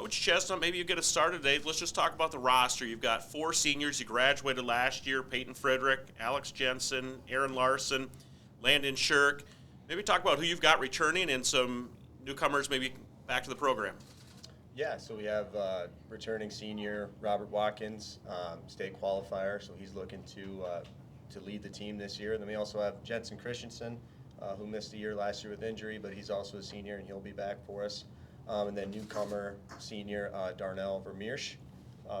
Coach Chesnut, maybe you get us started today. Let's just talk about the roster. You've got 4 seniors. You graduated last year: Peyton Frederick, Alex Jensen, Aaron Larson, Landon Shirk. Maybe talk about who you've got returning and some newcomers maybe back to the program. Yeah, so we have returning senior Robert Watkins, state qualifier, so he's looking to lead the team this year. And then we also have Jensen Christiansen, who missed a year last year with injury, but he's also a senior and he'll be back for us. And then newcomer senior Darnell Vermeersch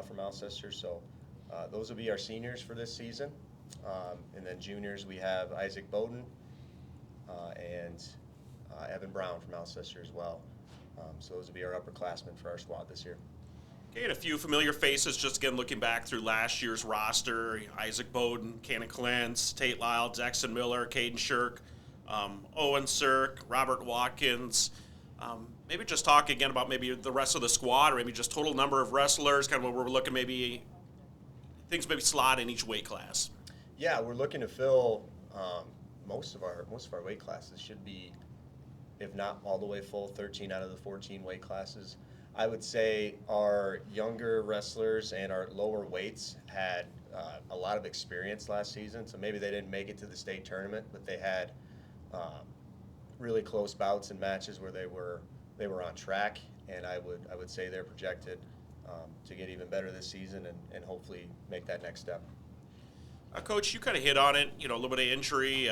from Alcester. So those will be our seniors for this season. And then juniors, we have Isaac Bowden and Evan Brown from Alcester as well. So those will be our upperclassmen for our squad this year. Okay, and a few familiar faces, just again looking back through last year's roster: Isaac Bowden, Cannon Clance, Tate Lyle, Jackson Miller, Caden Shirk, Owen Sirk, Robert Watkins. Maybe just talk again about maybe the rest of the squad, or maybe just total number of wrestlers, kind of what we're looking, maybe things maybe slot in each weight class. Yeah, we're looking to fill most of our weight classes. Should be, if not all the way full, 13 out of the 14 weight classes. I would say our younger wrestlers and our lower weights had a lot of experience last season, so maybe they didn't make it to the state tournament, but they had really close bouts and matches where they were on track, and I would say they're projected to get even better this season and hopefully make that next step. Coach, you kind of hit on it, a little bit of injury.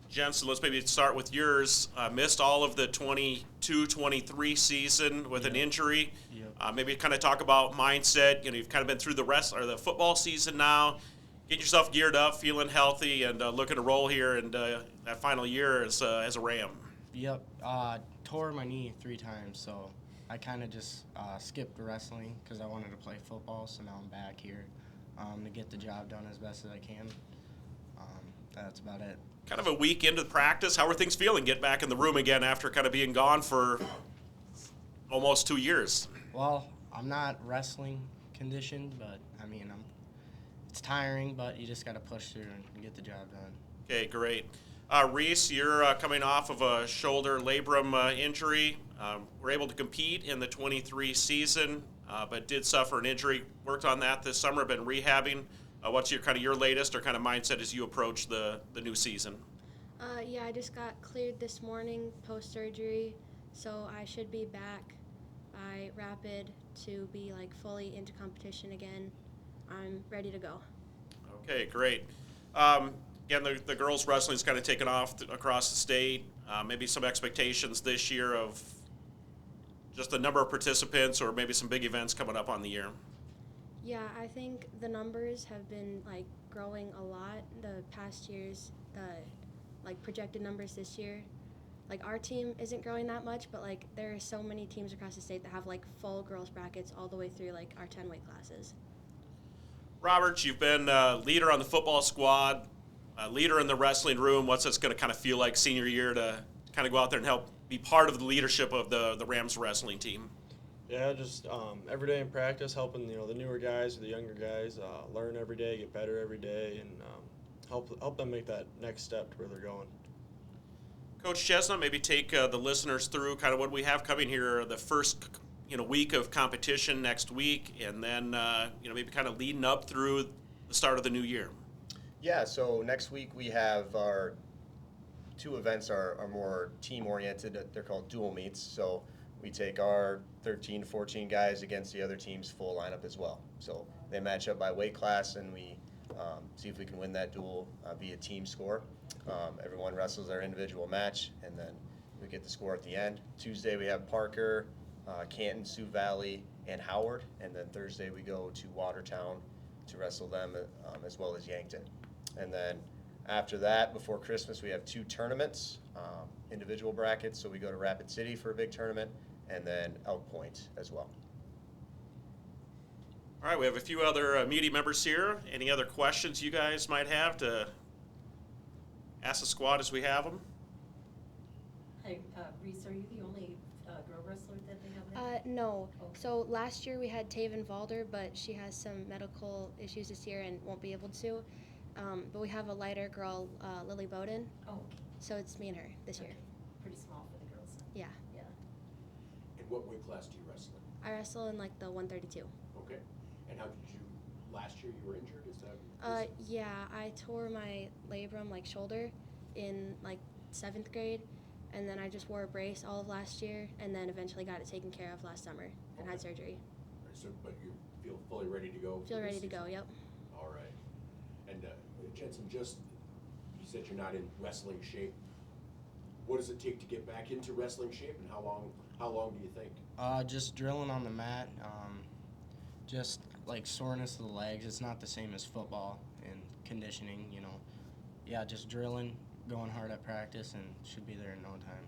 Jensen, let's maybe start with yours. Missed all of the 22-23 season with an injury. Yep. Maybe kind of talk about mindset. You've kind of been through the football season now. Get yourself geared up, feeling healthy, and looking to roll here and that final year as a Ram. Yep. Tore my knee 3 times, so I kind of just skipped wrestling because I wanted to play football. So now I'm back here to get the job done as best as I can. That's about it. Kind of a week into the practice. How are things feeling? Get back in the room again after kind of being gone for almost 2 years. Well, I'm not wrestling conditioned, but it's tiring, but you just got to push through and get the job done. Okay, great. Reese, you're coming off of a shoulder labrum injury. Were able to compete in the 23 season, but did suffer an injury. Worked on that this summer, been rehabbing. What's your latest or kind of mindset as you approach the new season? Yeah, I just got cleared this morning post-surgery, so I should be back by Rapid to be fully into competition again. I'm ready to go. Okay, great. Again, the girls wrestling's kind of taken off across the state. Maybe some expectations this year of just the number of participants or maybe some big events coming up on the year. Yeah, I think the numbers have been growing a lot the past years. The projected numbers this year, our team isn't growing that much, but there are so many teams across the state that have full girls brackets all the way through our 10 weight classes. Robert, you've been leader on the football squad, leader in the wrestling room. What's this going to kind of feel like senior year to kind of go out there and help be part of the leadership of the Rams wrestling team? Yeah, just every day in practice, helping the newer guys or the younger guys learn every day, get better every day, and help them make that next step to where they're going. Coach Chesnut, maybe take the listeners through kind of what we have coming here, the first week of competition next week, and then maybe kind of leading up through the start of the new year. Yeah, so next week we have our 2 events are more team-oriented. They're called dual meets, so we take our 13 to 14 guys against the other team's full lineup as well. So they match up by weight class, and we see if we can win that duel via team score. Everyone wrestles their individual match, and then we get the score at the end. Tuesday we have Parker, Canton, Sioux Valley, and Howard, and then Thursday we go to Watertown to wrestle them as well as Yankton. And then after that, before Christmas, we have 2 tournaments, individual brackets, so we go to Rapid City for a big tournament, and then Elk Point as well. All right, we have a few other media members here. Any other questions you guys might have to ask the squad as we have them? Hey, Reese, are you the only girl wrestler that they have now? No. Oh. So last year we had Taven Valder, but she has some medical issues this year and won't be able to. But we have a lighter girl, Lily Bowden. Oh, okay. So it's me and her this year. Pretty small for the girls. Yeah. Yeah. In what weight class do you wrestle in? I wrestle in like the 132. Okay. And how did you, last year you were injured? Is that? Yeah, I tore my labrum, like shoulder, in like 7th grade, and then I just wore a brace all of last year, and then eventually got it taken care of last summer and had surgery. All right, so, but you feel fully ready to go? Feel ready to go, yep. All right. And Jensen, just, you said you're not in wrestling shape. What does it take to get back into wrestling shape, and how long do you think? Just drilling on the mat, just like soreness of the legs. It's not the same as football and conditioning, you know. Yeah, just drilling, going hard at practice, and should be there in no time.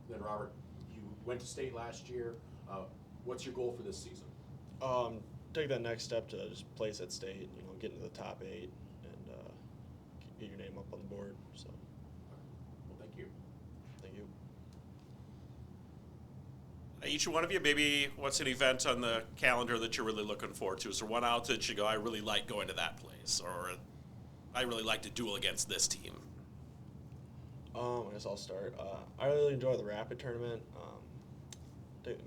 Then Robert, you went to state last year. What's your goal for this season? Take that next step to just place at state, you know, get into the top 8 and get your name up on the board. So. Well, thank you. Thank you. Each one of you, maybe what's an event on the calendar that you're really looking forward to? Is there one out that you go, I really like going to that place, or I really like to duel against this team? I guess I'll start. I really enjoy the rapid tournament.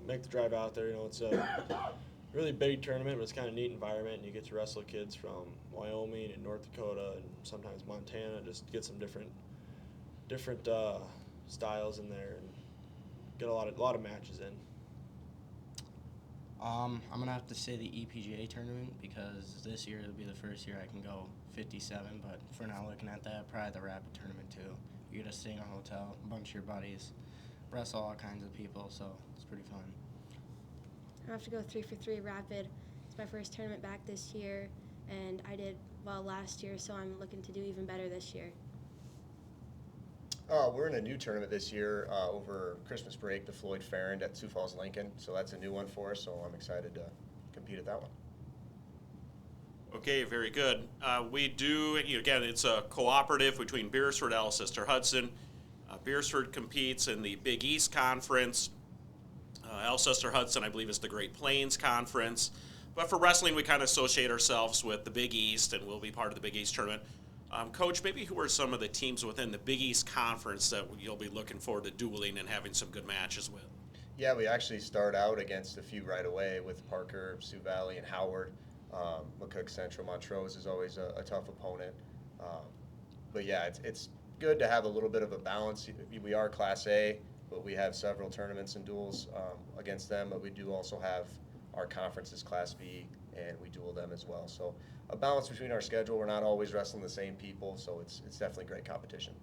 Make the drive out there. You know, it's a really big tournament, but it's kind of neat environment. And you get to wrestle kids from Wyoming and North Dakota and sometimes Montana. Just get some different styles in there and get a lot of matches in. I'm gonna have to say the EPGA tournament because this year it'll be the first year I can go 57. But for now, looking at that, probably the rapid tournament too. You get to stay in a hotel, a bunch of your buddies, wrestle all kinds of people, so it's pretty fun. I have to go 3 for 3 rapid. It's my first tournament back this year, and I did well last year, so I'm looking to do even better this year. We're in a new tournament this year over Christmas break, the Floyd Farrand at Sioux Falls, Lincoln. So that's a new one for us, so I'm excited to compete at that one. Okay, very good. We do, again, it's a cooperative between Beresford and Alcester Hudson. Beresford competes in the Big East Conference. Alcester Hudson, I believe, is the Great Plains Conference. But for wrestling, we kind of associate ourselves with the Big East, and we'll be part of the Big East tournament. Coach, maybe who are some of the teams within the Big East Conference that you'll be looking forward to dueling and having some good matches with? Yeah, we actually start out against a few right away with Parker, Sioux Valley, and Howard. McCook Central Montrose is always a tough opponent. But yeah, it's good to have a little bit of a balance. We are Class A, but we have several tournaments and duels against them, but we do also have our conferences Class B, and we duel them as well. So a balance between our schedule. We're not always wrestling the same people, so it's definitely great competition.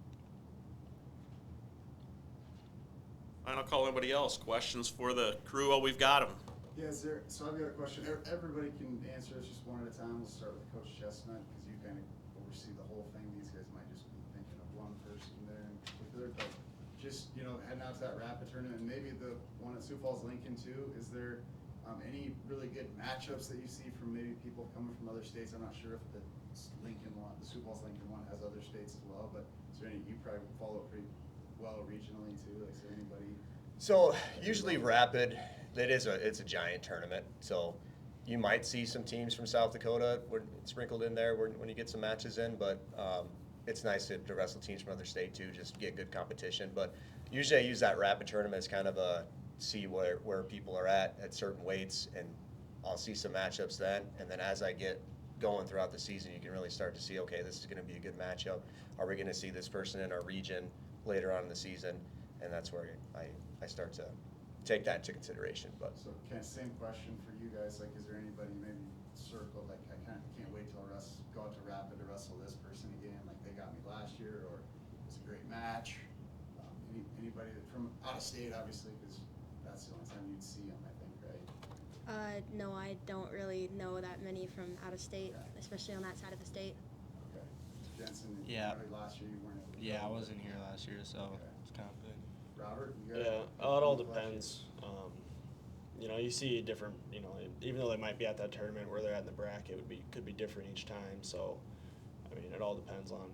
I'll call anybody else. Questions for the crew while we've got them. Yeah, so I've got a question. Everybody can answer this just one at a time. We'll start with Coach Chesnut because you kind of oversee the whole thing. These guys might just be thinking of one person there in particular, but just, you know, heading out to that rapid tournament and maybe the one at Sioux Falls Lincoln too. Is there any really good matchups that you see from maybe people coming from other states? I'm not sure if the Lincoln one, the Sioux Falls Lincoln one, has other states as well, but is there any you probably follow pretty well regionally too? Like, is there anybody? So usually rapid, it's a giant tournament. So you might see some teams from South Dakota sprinkled in there when you get some matches in, but it's nice to wrestle teams from other state too, just to get good competition. But usually I use that rapid tournament as kind of a see where people are at certain weights, and I'll see some matchups then. And then as I get going throughout the season, you can really start to see, okay, this is going to be a good matchup. Are we going to see this person in our region later on in the season? And that's where I start to take that into consideration. But So kind of same question for you guys, like is there anybody maybe circled, like I can't wait till go out to Rapid to wrestle this person again, like they got me last year, or it was a great match? Anybody from out of state, obviously, because that's the only time you'd see them, I think, right? No, I don't really know that many from out of state, especially on that side of the state. Okay. Jensen, Yeah. Last year you weren't able to Yeah, I go, wasn't here last year, so Okay. it's kind of good. Robert, you got Yeah, it all depends. You know, you see different. You know, even though they might be at that tournament where they're at in the bracket, could be different each time. So, I mean, it all depends on.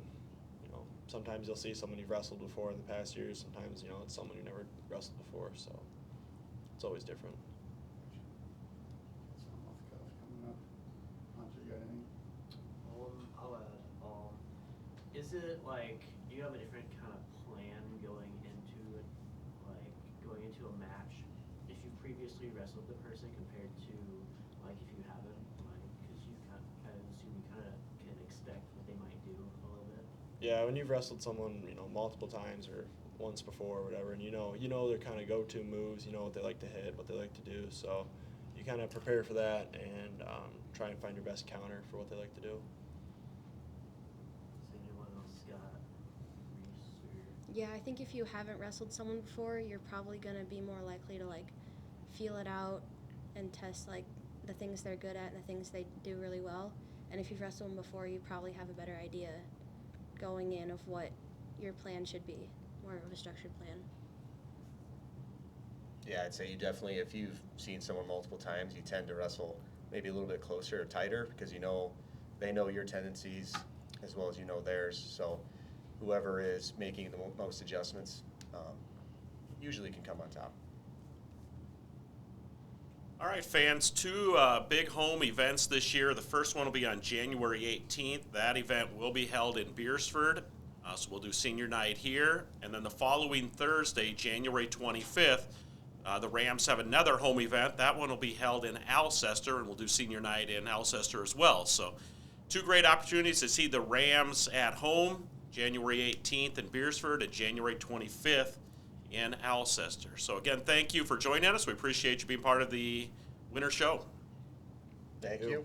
You know, sometimes you'll see someone you've wrestled before in the past years. Sometimes it's someone you never wrestled before. So, it's always different. Something off the cuff coming up. Hunter, you got anything? I'll add. Is it like do you have a different kind of plan going into it, like going into a match previously wrestled the person compared to like if you haven't, like because you kind of assume you kind of can expect what they might do a little bit. Yeah, when you've wrestled someone, multiple times or once before or whatever, and you know their kind of go-to moves, you know what they like to hit, what they like to do, so you kind of prepare for that and try and find your best counter for what they like to do. Has anyone else got Reese or? Yeah, I think if you haven't wrestled someone before, you're probably gonna be more likely to like feel it out and test like the things they're good at and the things they do really well. And if you've wrestled them before, you probably have a better idea going in of what your plan should be, more of a structured plan. Yeah, I'd say you definitely, if you've seen someone multiple times, you tend to wrestle maybe a little bit closer or tighter because they know your tendencies as well as you know theirs. So whoever is making the most adjustments usually can come on top. All right, fans, 2 big home events this year. The first one will be on January 18th. That event will be held in Beresford. So we'll do senior night here. And then the following Thursday, January 25th, the Rams have another home event. That one will be held in Alcester, and we'll do senior night in Alcester as well. So 2 great opportunities to see the Rams at home, January 18th in Beresford and January 25th in Alcester. So again, thank you for joining us. We appreciate you being part of the winter show. Thank you.